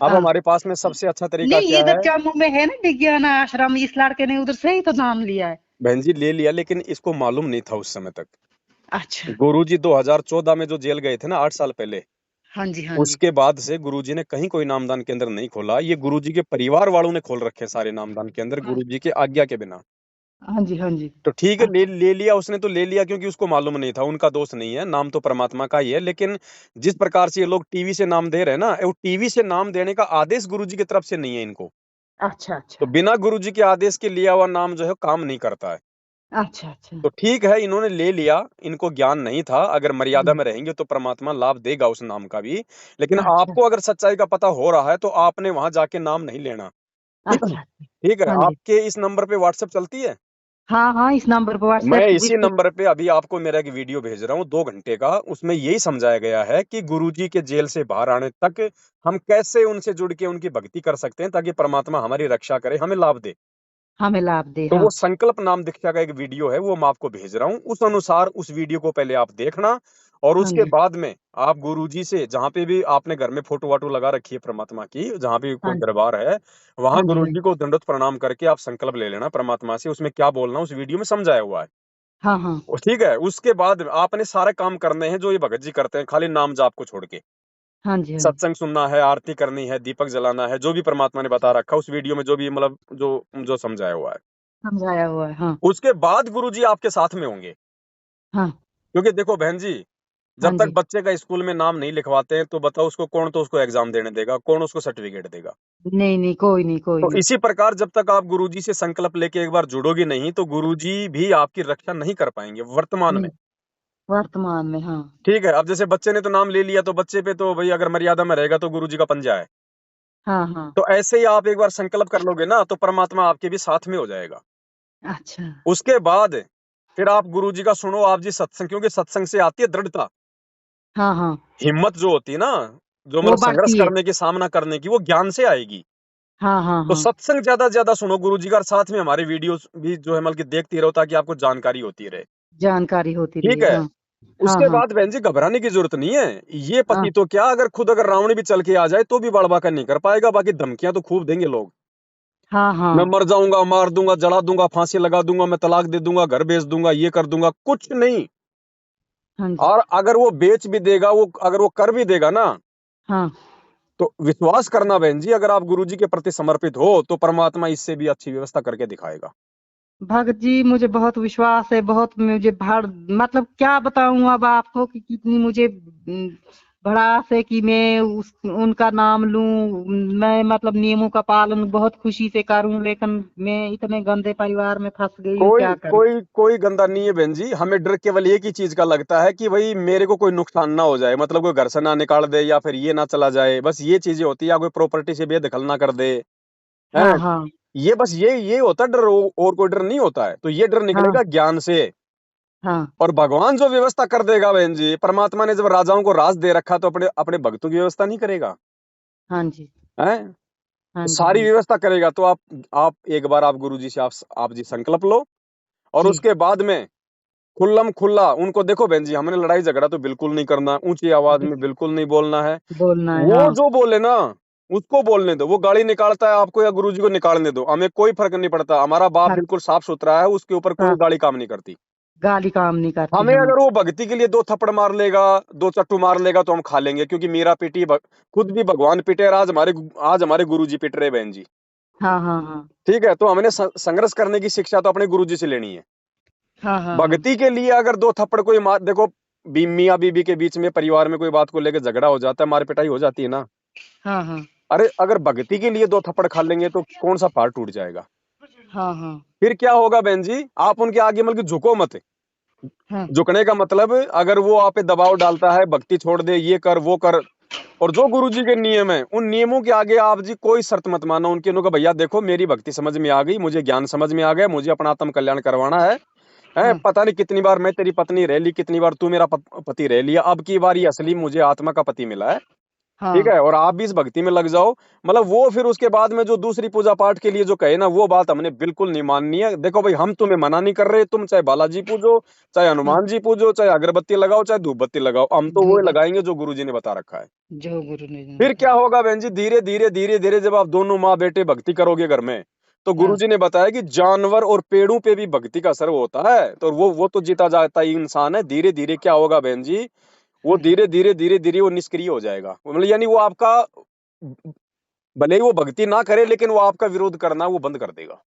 अब हाँ हमारे पास में सबसे अच्छा तरीका नहीं, क्या इधर है? जम्मू में है ना विज्ञान आश्रम, इस लड़के ने उधर से ही तो नाम लिया है। बहन जी ले लिया, लेकिन इसको मालूम नहीं था उस समय तक। अच्छा। गुरुजी 2014 में जो जेल गए थे ना 8 साल पहले, हाँ जी हाँ जी। उसके बाद से गुरुजी ने कहीं कोई नामदान केंद्र नहीं खोला। ये गुरुजी के परिवार वालों ने खोल रखे हैं सारे नामदान केंद्र, गुरुजी के आज्ञा के बिना। हाँ जी हाँ जी। तो ठीक है, ले अच्छा। ले लिया उसने, तो ले लिया क्योंकि उसको मालूम नहीं था। उनका दोष नहीं है, नाम तो परमात्मा का ही है। लेकिन जिस प्रकार से ये लोग टीवी से नाम दे रहे हैं ना, वो टीवी से नाम देने का आदेश गुरुजी की तरफ से नहीं है इनको। अच्छा तो अच्छा। बिना गुरुजी के आदेश के लिया हुआ नाम जो है काम नहीं करता है। अच्छा अच्छा। तो ठीक है, इन्होंने ले लिया, इनको ज्ञान नहीं था। अगर मर्यादा हम्म, में रहेंगे तो परमात्मा लाभ देगा उस नाम का भी। लेकिन अच्छा आपको अगर सच्चाई का पता हो रहा है तो आपने वहां जाके नाम नहीं लेना। ठीक है, अच्छा। ठीक है। हाँ जी। आपके इस नंबर पे व्हाट्सएप चलती है? हाँ हाँ, इस नंबर पर मैं व्हाट्सएप इसी नंबर पे अभी आपको मेरा एक वीडियो भेज रहा हूँ 2 घंटे का। उसमें यही समझाया गया है कि गुरुजी के जेल से बाहर आने तक हम कैसे उनसे जुड़ के उनकी भक्ति कर सकते हैं, ताकि परमात्मा हमारी रक्षा करे, हमें लाभ दे। हमें लाभ दे। तो हाँ वो संकल्प नाम दीक्षा का एक वीडियो है, वो मैं आपको भेज रहा हूँ। उस अनुसार उस वीडियो को पहले आप देखना, और हाँ उसके जी बाद में आप गुरुजी से, जहां पे भी आपने घर में फोटो वाटो लगा रखी है परमात्मा की, जहां भी हाँ कोई दरबार है, वहां हाँ जी हाँ गुरुजी जी। को दंडवत प्रणाम करके आप संकल्प ले लेना परमात्मा से। उसमें क्या बोलना उस वीडियो में समझाया हुआ है। हाँ हाँ ठीक है, उसके बाद आपने सारे काम करने हैं जो ये भगत जी करते हैं, खाली नाम जाप को छोड़ के। हाँ जी हाँ जी। सत्संग सुनना है, आरती करनी है, दीपक जलाना है, जो भी परमात्मा ने बता रखा उस वीडियो में, जो भी मतलब जो जो समझाया हुआ है। समझाया हुआ है। हाँ उसके बाद गुरुजी आपके साथ में होंगे। हाँ क्योंकि देखो बहन जी, हाँ जब तक जी। बच्चे का स्कूल में नाम नहीं लिखवाते हैं तो बताओ उसको कौन, तो उसको एग्जाम देने देगा कौन, उसको सर्टिफिकेट देगा? नहीं नहीं, कोई नहीं कोई तो नहीं। इसी प्रकार जब तक आप गुरुजी से संकल्प लेके एक बार जुड़ोगे नहीं, तो गुरुजी भी आपकी रक्षा नहीं कर पाएंगे वर्तमान में। नहीं, वर्तमान में। हाँ ठीक है, अब जैसे बच्चे ने तो नाम ले लिया, तो बच्चे पे तो भाई अगर मर्यादा में रहेगा तो गुरुजी का पंजा है। हाँ हाँ। तो ऐसे ही आप एक बार संकल्प कर लोगे ना, तो परमात्मा आपके भी साथ में हो जाएगा। अच्छा। उसके बाद फिर आप गुरुजी का सुनो, आप जी सत्संग, क्योंकि सत्संग से आती है दृढ़ता, हाँ हाँ, हिम्मत जो होती है ना, जो वो मतलब संघर्ष बढ़ती है। करने की, सामना करने की, वो ज्ञान से आएगी। हाँ हाँ तो हाँ। सत्संग ज्यादा से ज्यादा सुनो गुरुजी का, और साथ में हमारे वीडियोस भी जो है मतलब कि देखती रहो, ताकि आपको जानकारी होती रहे। जानकारी होती रही। ठीक है, हाँ हाँ उसके हाँ बाद बहन जी घबराने की जरूरत नहीं है। ये हाँ पति तो क्या, अगर खुद अगर रावण भी चल के आ जाए तो भी बड़बा का नहीं कर पाएगा। बाकी धमकियां तो खूब देंगे लोग, हाँ मैं हाँ। मर जाऊंगा, मार दूंगा, जला दूंगा, फांसी लगा दूंगा, मैं तलाक दे दूंगा, घर बेच दूंगा, ये कर दूंगा, कुछ नहीं। हाँ जी। और अगर वो बेच भी देगा, वो अगर वो कर भी देगा ना, हाँ, तो विश्वास करना बहन जी, अगर आप गुरुजी के प्रति समर्पित हो तो परमात्मा इससे भी अच्छी व्यवस्था करके दिखाएगा। भगत जी मुझे बहुत विश्वास है, बहुत मुझे भाड़, मतलब क्या बताऊं अब आपको कि कितनी मुझे भड़ास है कि मैं उनका नाम लूं। मैं मतलब नियमों का पालन बहुत खुशी से करूं, लेकिन मैं इतने गंदे परिवार में फंस गई हूँ, कोई क्या करूं। कोई कोई गंदा नहीं है बहन जी। हमें डर केवल एक ही चीज का लगता है कि भाई मेरे को कोई नुकसान ना हो जाए, मतलब कोई घर से ना निकाल दे, या फिर ये ना चला जाए, बस ये चीजें होती है। या कोई प्रॉपर्टी से बेदखल ना कर दे, हैं? हाँ हाँ ये बस ये होता है डर, और कोई डर नहीं होता है। तो ये डर हाँ निकलेगा ज्ञान से। हाँ। और भगवान जो व्यवस्था कर देगा बहन जी, परमात्मा ने जब राजाओं को राज दे रखा, तो अपने अपने भक्तों की व्यवस्था नहीं करेगा? हाँ जी हैं? हाँ तो जी। हाँ सारी जी व्यवस्था करेगा। तो आप एक बार आप गुरु जी से आप जी संकल्प लो, और जी। उसके बाद में खुल्लम खुल्ला उनको देखो बहन जी, हमने लड़ाई झगड़ा तो बिल्कुल नहीं करना, ऊंची आवाज में बिल्कुल नहीं बोलना है। बोलना है, वो हाँ जो बोले ना उसको बोलने दो, वो गाली निकालता है आपको या गुरुजी को निकालने दो, हमें कोई फर्क नहीं पड़ता। हमारा बाप हाँ, बिल्कुल साफ सुथरा है, उसके ऊपर कोई हाँ, गाली काम नहीं करती। गाली काम नहीं करती, हमें हाँ अगर वो भक्ति के लिए दो थप्पड़ मार लेगा, दो चट्टू मार लेगा तो हम खा लेंगे, क्योंकि मीरा पीटी खुद भी भगवान पीटे और आज हमारे गुरुजी पिट रहे बहन जी। हाँ हाँ हाँ ठीक है, तो हमने संघर्ष करने की शिक्षा तो अपने गुरुजी से लेनी है। हाँ हाँ हाँ भक्ति के लिए अगर दो थप्पड़ कोई मार, देखो मियाँ बीबी के बीच में परिवार में कोई बात को लेकर झगड़ा हो जाता है, मार पिटाई हो जाती है ना। हाँ हाँ अरे अगर भक्ति के लिए दो थप्पड़ खा लेंगे तो कौन सा पहाड़ टूट जाएगा। हाँ हाँ फिर क्या होगा बहन जी, आप उनके आगे मतलब झुको मत। हाँ झुकने का मतलब अगर वो आप पे दबाव डालता है, भक्ति छोड़ दे, ये कर वो कर, और जो गुरुजी के नियम है उन नियमों के आगे आप जी कोई शर्त मत मानो उनके। उनको भैया देखो मेरी भक्ति समझ में आ गई, मुझे ज्ञान समझ में आ गया, मुझे अपना आत्म कल्याण करवाना है, हाँ पता नहीं कितनी बार मैं तेरी पत्नी रह ली, कितनी बार तू मेरा पति रह लिया, अब की बार ये असली मुझे आत्मा का पति मिला है। ठीक हाँ है, और आप भी इस भक्ति में लग जाओ। मतलब वो फिर उसके बाद में जो दूसरी पूजा पाठ के लिए जो कहे ना, वो बात हमने बिल्कुल नहीं माननी है। देखो भाई, हम तुम्हें मना नहीं कर रहे, तुम चाहे बालाजी पूजो, चाहे हाँ, हनुमान जी पूजो, चाहे अगरबत्ती लगाओ, चाहे धूप बत्ती लगाओ, हम तो वो धूप लगाएंगे जो गुरुजी ने बता रखा है। जो गुरु ने फिर क्या बताया, होगा बहन जी, धीरे धीरे धीरे धीरे जब आप दोनों माँ बेटे भक्ति करोगे घर में, तो हाँ गुरुजी ने बताया कि जानवर और पेड़ों पे भी भक्ति का असर होता है, तो वो तो जीता जाता ही इंसान है। धीरे धीरे क्या होगा बहन जी, वो हाँ। धीरे धीरे धीरे धीरे वो निष्क्रिय हो जाएगा। मतलब यानी वो आपका, भले ही वो भक्ति ना करे, लेकिन वो आपका विरोध करना वो बंद कर देगा।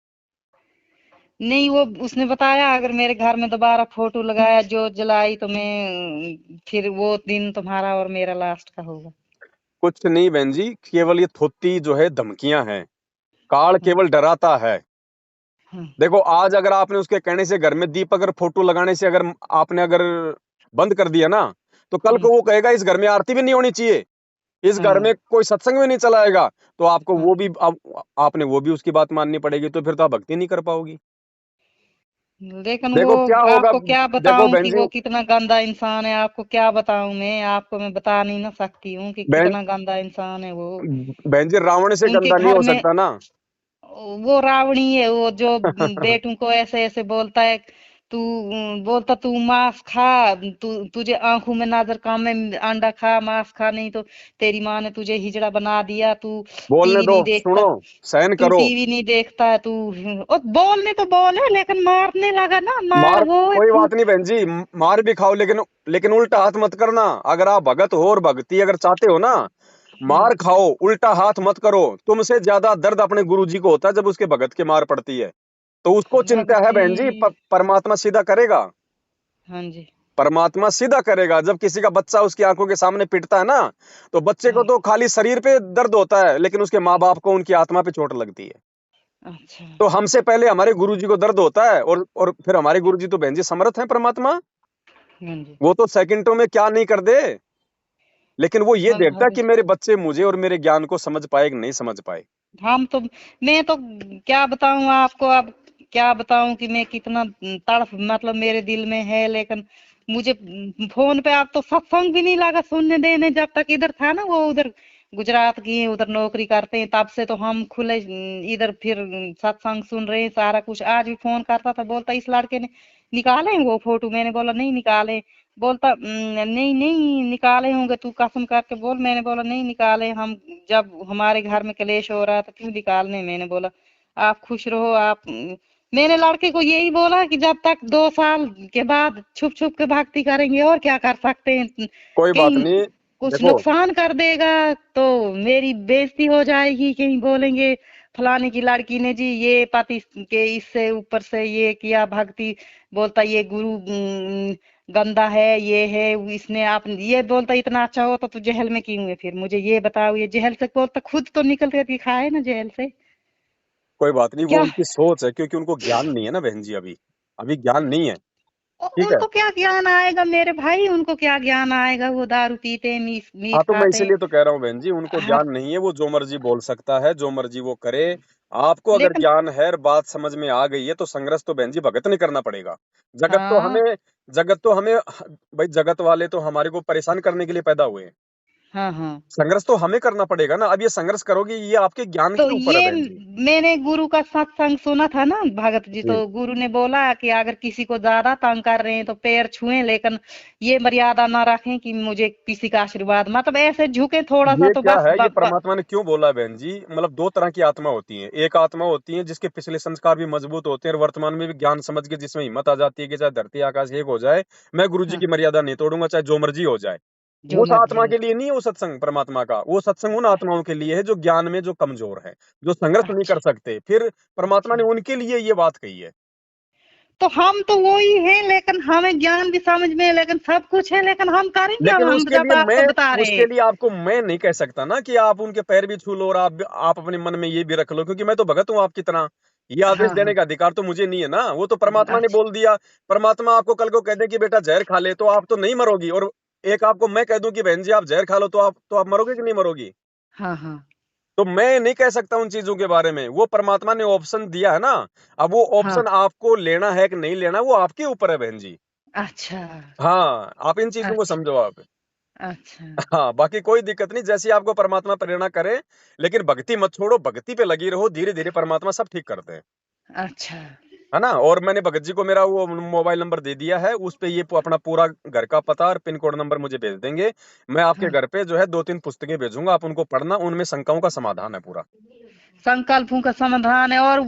नहीं, वो उसने बताया अगर मेरे घर में दोबारा फोटो लगाया जो जलाई तो मैं फिर वो दिन तुम्हारा और मेरा लास्ट का होगा। कुछ नहीं बहन जी, केवल ये थोती जो है धमकियां हैं, काल हाँ केवल डराता है। हाँ देखो आज अगर आपने उसके कहने से घर में दीप, अगर फोटो लगाने से अगर आपने अगर बंद कर दिया ना, तो कल हाँ को वो कहेगा इस घर में आरती भी नहीं होनी चाहिए, इस घर हाँ में कोई सत्संग भी नहीं चलाएगा, तो आपको हाँ। वो भी आपने वो भी उसकी बात माननी पड़ेगी, तो फिर तो आप भक्ति नहीं कर पाओगी। लेकिन वो देखो क्या होगा, आपको क्या देखो बताऊं बहन कि जी, वो कितना गंदा इंसान है। आपको क्या बताऊं, मैं आपको मैं बता नहीं ना सकती हूँ कि बहन कितना गंदा इंसान है वो। बहन जी, रावण से उनके गंदा नहीं घर हो में सकता ना। वो रावणी है, वो जो बेटों को ऐसे ऐसे बोलता है। तू बोलता तू मांस खा, तुझे आंखों में नजर कम है, अंडा खा मांस खा, नहीं तो तेरी माँ ने तुझे हिजड़ा बना दिया। तू बोलने टीवी दो, नहीं देखता, सुनो, सहन तू करो। टीवी नहीं देखता है तू। और बोलने तो बोले लेकिन मारने लगा ना, मार मार वो कोई बात नहीं बहन जी, मार भी खाओ, लेकिन उल्टा हाथ मत करना। अगर आप भगत हो और भक्ति अगर चाहते हो ना, हाँ मार खाओ, उल्टा हाथ मत करो। तुमसे ज्यादा दर्द अपने गुरुजी को होता है जब उसके भगत के मार पड़ती है, तो उसको चिंता है भक्ति, बहन जी। परमात्मा सीधा करेगा, हाँ जी, परमात्मा सीधा करेगा। जब किसी का बच्चा उसकी आंखों के सामने पिटता है ना, तो बच्चे को हाँ तो खाली शरीर पे दर्द होता है, लेकिन उसके माँ बाप को उनकी आत्मा पे चोट लगती है। अच्छा, तो हमसे पहले हमारे गुरुजी को दर्द होता है, और फिर हमारे गुरुजी तो बहन जी समर्थ है परमात्मा, हाँ जी। वो तो सेकंडों में क्या नहीं कर दे। लेकिन वो ये हम देखता है भग कि मेरे बच्चे मुझे और मेरे ज्ञान को समझ पाए कि नहीं समझ पाए। हम तो मैं तो क्या बताऊं आपको अब, क्या बताऊं कि मैं कितना तड़फ मतलब मेरे दिल में है। लेकिन मुझे फोन पे आप तो सत्संग भी नहीं लगा सुनने देने। जब तक इधर था ना, वो उधर गुजरात की है, उधर नौकरी करते हैं, तब से तो हम खुले इधर फिर सत्संग सुन रहे हैं सारा कुछ। आज भी फोन करता था, बोलता इस लड़के ने निकाले हैं वो फोटो। मैंने बोला नहीं निकाले। बोलता नहीं नहीं निकाले होंगे, तू कसम करके बोल। मैंने बोला नहीं निकाले हम, जब हमारे घर में कलेश हो रहा था क्यों निकालने। मैंने बोला आप खुश रहो आप। मैंने लड़के को यही बोला कि जब तक 2 साल के बाद छुप छुप के भक्ति करेंगे और क्या कर सकते हैं। कोई बात कहीं नहीं, कुछ देखो नुकसान कर देगा तो मेरी बेइज्जती हो जाएगी। कहीं बोलेंगे फलाने की लड़की ने जी ये पति के इससे ऊपर से ये किया भक्ति। बोलता ये गुरु गंदा है, ये है इसने। आप ये बोलता इतना अच्छा हो तो तू जेल में क्यों है? फिर मुझे ये बताओ, ये जेल से बोलता खुद तो निकल कर दिखाए ना जेल से। कोई बात नहीं, वो क्या उनकी सोच है, क्योंकि उनको ज्ञान नहीं है ना बहन जी, अभी अभी ज्ञान नहीं है। ठीक है, उनको क्या ज्ञान आएगा मेरे भाई, उनको क्या ज्ञान आएगा? वो दारू पीते हैं, मीट हाँ मीट तो मैं खाते हैं। इसीलिए तो कह रहा हूँ बहन जी, उनको हाँ, ज्ञान नहीं है, वो जो मर्जी बोल सकता है, जो मर्जी वो करे। आपको अगर लेकिन ज्ञान है और बात समझ में आ गई है, तो संघर्ष तो बहन जी भगत नहीं करना पड़ेगा। जगत तो हाँ हमें जगत तो हमें भाई, जगत वाले तो हमारे को परेशान करने के लिए पैदा हुए हैं। हाँ हाँ। संघर्ष तो हमें करना पड़ेगा ना। अब ये संघर्ष करोगे, ये आपके ज्ञान तो के ऊपर है ये बहन जी। मैंने गुरु का सत्संग सुना था ना भगत जी, जी तो गुरु ने बोला कि अगर किसी को ज्यादा तंग कर रहे हैं तो पैर छुएं, लेकिन ये मर्यादा ना रखें कि मुझे किसी का आशीर्वाद, मतलब ऐसे झुके थोड़ा सा ये तो क्या बस है, ये परमात्मा ने क्यों बोला बहन जी? मतलब दो तरह की आत्मा होती है। एक आत्मा होती है जिसके पिछले संस्कार भी मजबूत होते हैं और वर्तमान में भी ज्ञान समझ के जिसमें हिम्मत आ जाती है कि चाहे धरती आकाश एक हो जाए, मैं गुरु जी हाँ, की मर्यादा नहीं तोड़ूंगा, चाहे जो मर्जी हो जाए। जो उस मर्जी आत्मा हो। के लिए नहीं है वो सत्संग परमात्मा का। वो सत्संग उन आत्माओं के लिए है जो ज्ञान में जो कमजोर है, जो संघर्ष नहीं अच्छा कर सकते। फिर परमात्मा अच्छा। ने उनके लिए ये बात कही है। तो हम तो वो ही हैं, लेकिन हमें ज्ञान भी समझ में है, लेकिन सब कुछ है, लेकिन हम करें क्या, लेकिन हम उसके जब लिए आपको मैं बता रहे उसके हैं। लिए आपको मैं नहीं कह सकता ना कि आप उनके पैर भी छू लो और आप अपने मन में ये भी रख लो, क्योंकि मैं तो भगत हूं आपकी तरह। ये आदेश हाँ देने हाँ। का अधिकार तो मुझे नहीं है ना, वो तो परमात्मा ने अच्छा बोल दिया। परमात्मा आपको कल को कह दे कि बेटा जहर खा ले, तो आप तो नहीं मरोगी। और एक आपको मैं कह दूं कि बहन जी आप जहर खा लो, तो आप मरोगे कि नहीं मरोगी? हाँ हाँ। तो मैं नहीं कह सकता उन चीजों के बारे में। वो परमात्मा ने ऑप्शन दिया है ना। अब वो हाँ। ऑप्शन आपको लेना है कि नहीं लेना, वो आपके ऊपर है बहन जी। अच्छा हाँ, आप इन चीजों को अच्छा। समझो आप। अच्छा हाँ, बाकी कोई दिक्कत नहीं, जैसी आपको परमात्मा प्रेरणा करे। लेकिन भक्ति मत छोड़ो, भक्ति पे लगी रहो, धीरे धीरे परमात्मा सब ठीक करते हैं। अच्छा। है ना? और मैंने भगत जी को मेरा वो मोबाइल नंबर दे दिया है, उस पे ये अपना पूरा घर का पता और पिन कोड नंबर मुझे भेज देंगे। मैं आपके हाँ, घर पे जो है 2-3 पुस्तकें भेजूंगा, आप उनको पढ़ना, उनमें शंकाओं का समाधान है पूरा। संकल्पों का समाधान है। और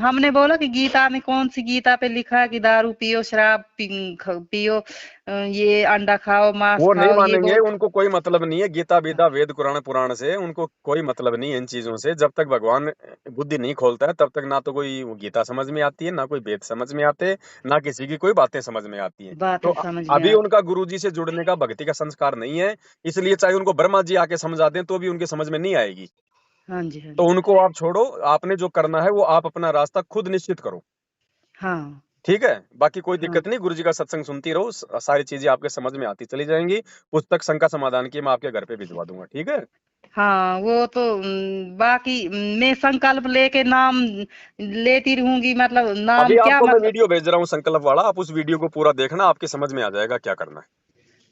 हमने बोला कि गीता में कौन सी गीता पे लिखा है कि दारू पियो, शराब पियो, ये अंडा खाओ, मांस वो नहीं खाओ, ये मानेंगे, बोल। उनको कोई मतलब नहीं है गीता बीता वेद कुरान पुराण से, उनको कोई मतलब नहीं है इन चीजों से। जब तक भगवान बुद्धि नहीं खोलता है तब तक ना तो कोई वो गीता समझ में आती है, ना कोई वेद समझ में आते, ना किसी की कोई बातें समझ में आती हैं। तो बातें समझ में अभी आती। उनका गुरुजी से जुड़ने का भक्ति का संस्कार नहीं है। इसलिए चाहे उनको ब्रह्मा जी आके समझा दें तो भी उनके समझ में नहीं आएगी। हाँ जी हाँ तो जी। उनको आप छोड़ो, आपने जो करना है वो आप अपना रास्ता खुद निश्चित करो। हाँ ठीक है? बाकी कोई हाँ दिक्कत नहीं, गुरुजी का सत्संग सुनती रहो, सारी चीजें आपके समझ में आती चली जाएंगी। पुस्तक शंका समाधान की मैं आपके घर पे भिजवा दूंगा। ठीक है? हाँ। वो तो बाकी मैं संकल्प लेके नाम लेती रहूंगी, मतलब अभी नाम क्या, आपको मैं मतलब। वीडियो भेज रहा हूँ संकल्प वाला, आप उस वीडियो को पूरा देखना, आपके समझ में आ जाएगा क्या करना है।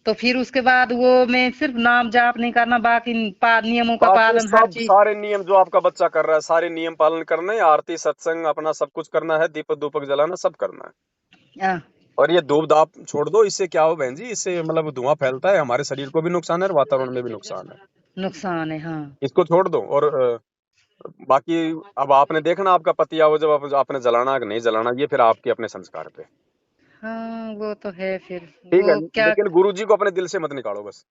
तो फिर उसके बाद वो मैं सिर्फ नाम जाप नहीं करना, बाकी नियमों का बाकी पालन हर सब चीज। सारे नियम जो आपका बच्चा कर रहा है, सारे नियम पालन करने हैं, आरती सत्संग अपना सब कुछ करना है, दीपक धूपक जलाना सब करना है। हाँ, और ये धूप धाप छोड़ दो, इससे क्या हो बहन जी, इससे मतलब धुआं फैलता है, हमारे शरीर को भी नुकसान है और वातावरण में भी नुकसान है। नुकसान है। हाँ इसको छोड़ दो। और बाकी अब आपने देखना आपका पति आओ, जब आपने जलाना कि नहीं जलाना, ये फिर आपके अपने संस्कार पे। हाँ। वो तो है फिर। ठीक है? वो क्या। लेकिन गुरुजी को अपने दिल से मत निकालो बस।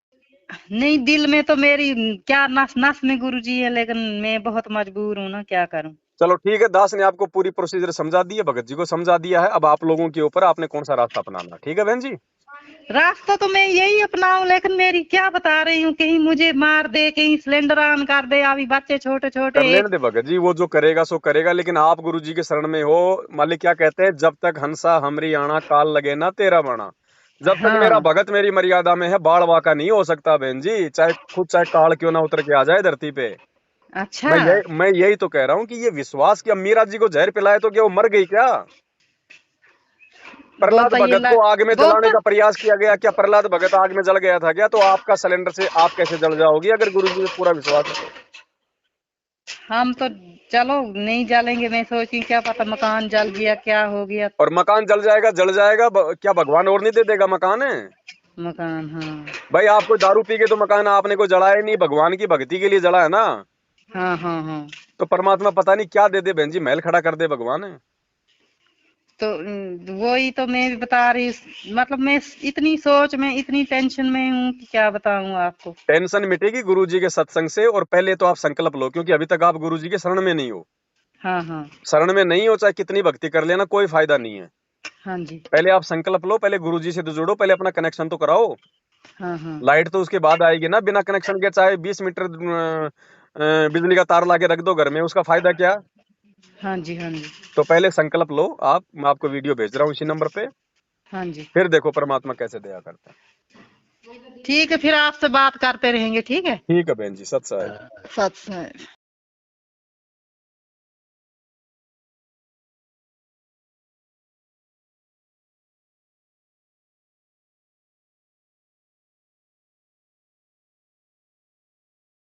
नहीं, दिल में तो मेरी क्या नस नस में गुरुजी है, लेकिन मैं बहुत मजबूर हूँ ना, क्या करूँ। चलो ठीक है, दास ने आपको पूरी प्रोसीजर समझा दी है, भगत जी को समझा दिया है। अब आप लोगों के ऊपर, आपने कौन सा रास्ता अपनाना। ठीक है बहन जी? रास्ता तो मैं यही अपनाऊं, लेकिन मेरी क्या बता रही हूँ, कहीं मुझे मार दे, कहीं सिलेंडर ऑन कर दे, अभी बच्चे छोटे कर छोटे लेने एक। दे भगत जी, वो जो करेगा सो करेगा, लेकिन आप गुरुजी के शरण में हो। मालिक क्या कहते हैं, जब तक हंसा हमरी आना, काल लगे ना तेरा बना। जब तक मेरा हाँ। भगत मेरी मर्यादा में है, बाढ़ वाका नहीं हो सकता बहन जी, चाहे काल क्यों ना उतर के आ जाए धरती पे। अच्छा। मैं यही तो कह रहा हूँ कि ये विश्वास कि अब मीरा जी को जहर पिलाए तो क्या वो मर गई क्या? प्रहलाद बोलता ये भगत को आग में जलाने बोलता। का प्रयास किया गया, क्या प्रहलाद भगत आग में जल गया था क्या? तो आपका सिलेंडर से आप कैसे जल जाओगी अगर गुरुजी पे पूरा विश्वास है तो? हम तो चलो नहीं जलेंगे, मैं सोची क्या पता मकान जल गया, क्या हो गया। और मकान जल जाएगा, जल जाएगा, क्या भगवान और नहीं दे देगा मकान है? मकान। हाँ भाई आप कोई दारू पी के तो मकान आपने कोई जलाया नहीं, भगवान की भक्ति के लिए जला है ना। हाँ हाँ। हाँ। तो परमात्मा पता नहीं क्या दे दे बहन जी, महल खड़ा कर दे भगवान है। तो वही तो मैं भी बता रही, मतलब मैं इतनी सोच में, इतनी टेंशन में हूँ कि क्या बताऊँ आपको। टेंशन मिटेगी गुरुजी के सत्संग से। और पहले तो आप संकल्प लो, क्योंकि अभी तक आप गुरुजी के शरण में नहीं हो। हाँ हाँ। शरण में नहीं हो, चाहे कितनी भक्ति कर लेना, कोई फायदा नहीं है। हाँ जी। पहले आप संकल्प लो, पहले गुरुजी से तो जुड़ो, पहले अपना कनेक्शन तो कराओ। हाँ हाँ। लाइट तो उसके बाद आएगी ना, बिना कनेक्शन के चाहे 20 मीटर बिजली का तार लाके रख दो घर में, उसका फायदा क्या? हाँ जी। हाँ जी। तो पहले संकल्प लो आप। मैं आपको वीडियो भेज रहा हूँ इसी नंबर पे, हाँ जी। फिर देखो परमात्मा कैसे दया करता है। ठीक है, फिर आपसे बात करते रहेंगे। ठीक है। ठीक है बहन जी, सत साहेब। सच है।